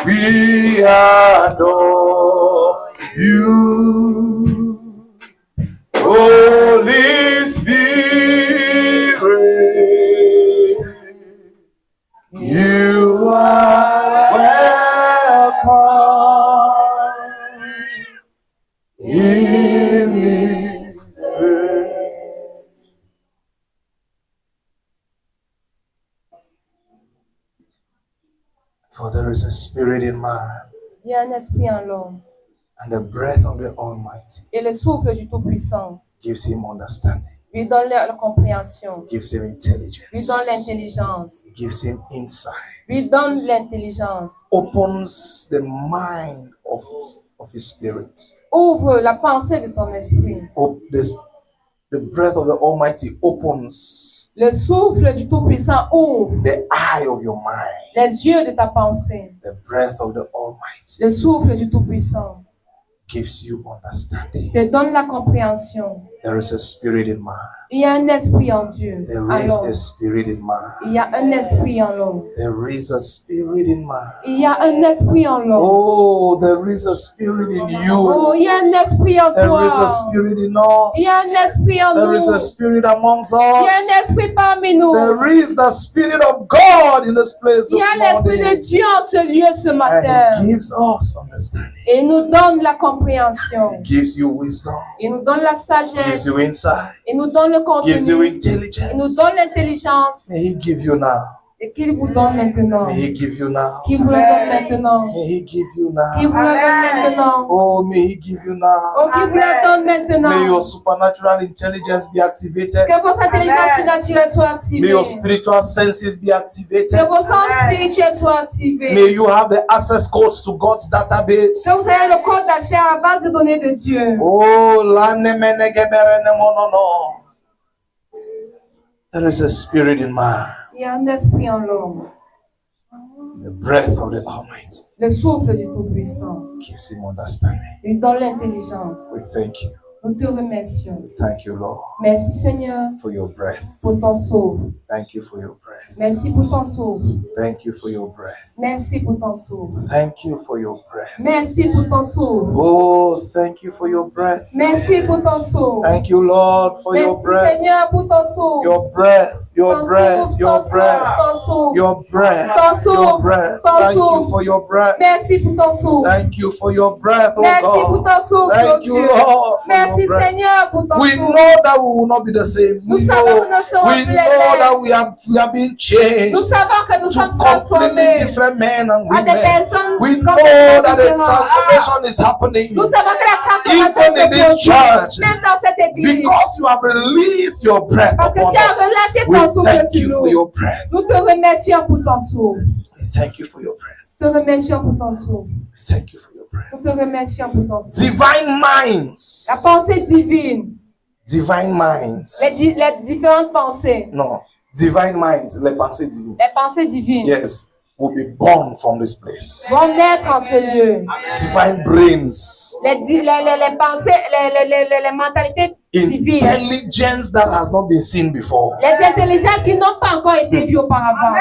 We adore you. For there is a spirit in man, Il y a un esprit en l'homme. and the breath of the Almighty Et le souffle du Tout-Puissant gives him understanding, lui donne la compréhension, gives him lui intelligence, donne l'intelligence, gives him insight, lui donne l'intelligence. opens the mind of his spirit. Ouvre la pensée de ton esprit. The breath of the Almighty opens Le souffle du Tout-Puissant ouvre the eye of your mind. les yeux de ta pensée. The breath of the Almighty Le souffle du Tout-Puissant gives you understanding. te donne la compréhension. There is a spirit in man. Il y a un esprit en Dieu. There En is l'homme. a spirit in man. Il y a un esprit en l'homme. There is a spirit in man. Il y a un esprit en l'homme. Oh, there is a spirit in Oh, you. il y a un esprit en There toi. is a spirit in us. Il y a un esprit en There nous. is a spirit amongst Il y a un us. esprit parmi nous. There is the spirit of God in this place Il y this a l'esprit de morning. Dieu en ce lieu ce And matin. He gives us understanding. Et il nous donne la compréhension. He gives you wisdom. Il nous donne la He gives sagesse. you insight. Il nous donne le Gives you contenu. Il nous intelligence. donne l'intelligence. May He give you now. Et qu'il vous donne maintenant. May He give you now. Qu'il vous le donne maintenant. May He give you Qu'il vous now. le donne maintenant. Oh, may He give you Oh, now. qu'il vous le donne May maintenant. your supernatural intelligence be activated. Que votre intelligence surnaturelle soit May activée. your spiritual senses be activated. Que vos sens spirituels soient activés. May you have the access codes to God's database. Que vous ayez le code d'accès à la base de données de Dieu. Oh, lanemenegeberenemonono. There is a spirit in man. Il y a un esprit en l'homme. The breath of the Almighty Le souffle du Tout-Puissant. gives him understanding. Il donne l'intelligence. We thank you. Nous te remercions. Thank you, Lord, Merci Seigneur for your breath. pour ton souffle. Thank you for your breath. Merci pour ton souffle. Thank you for your breath. Merci pour ton souffle. Thank you for your breath. Merci pour ton souffle. Oh, thank you for your breath. Merci pour ton souffle. Thank you, Lord, for your Merci breath. Seigneur pour ton souffle. Your breath, your Ton breath, souffle, your ton souffle, breath, ton souffle. your breath, Ton souffle, your breath. ton Thank you souffle. for your breath. Merci pour ton souffle. Thank you for your breath, oh Merci pour God. ton souffle, oh Thank you, Dieu. Lord, for Merci your breath. Seigneur pour ton We souffle. know that we will not be the same. Nous We savons know, que nous ne serons we plus les know mêmes. that we are being changed Nous savons que nous to sommes completely transformés different men and à des women. personnes We know complètement that a différentes. transformation is happening Nous savons que la transformation even in se this produit, church même dans cette église. because you have released your breath Parce que upon tu as us. relâché We ton souffle thank sur you for nous. your breath. Nous te remercions pour ton souffle. We thank you for your breath. Nous te remercions pour ton souffle. We thank you for your breath. Nous te remercions pour ton souffle. Divine minds. La pensée divine, Divine minds. les différentes pensées, No. Divine minds. Les pensées divines. les pensées divines Yes. Will be born from this place. vont naître en ce lieu. Divine brains. Les pensées, les mentalités divines, Intelligence that has not been seen before. les intelligences qui n'ont pas encore été vues auparavant.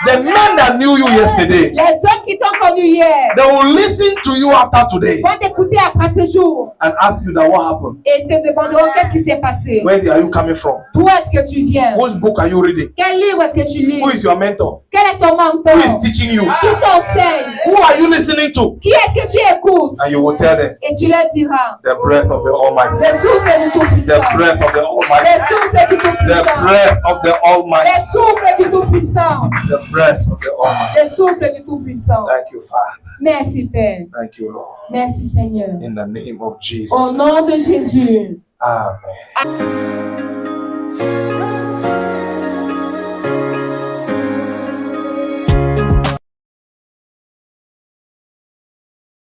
The men that knew you yesterday, Les hommes qui t'ont connu hier they will listen to you after today vont t'écouter après ce jour and ask you that what happened. et te demanderont qu'est-ce qui s'est passé. Where are you coming from? D'où est-ce que tu viens? Which book are you reading? Quel livre est-ce que tu lis? Who is your mentor? Quel est ton Who mentor? is teaching you? Qui t'enseigne? Who are you listening to? Qui est-ce que tu écoutes? And you will tell them Et tu leur diras, the breath of the Almighty. le souffle du The Tout-Puissant. breath of the Le Almighty. souffle du The Tout-Puissant. breath of the Le Almighty. souffle du Tout-Puissant. The breath of the Le Almighty. souffle du Tout-Puissant. Thank you, Father. Merci Père. Thank you, Lord. Merci Seigneur. In the name of Au Jesus. nom de Jésus. Amen.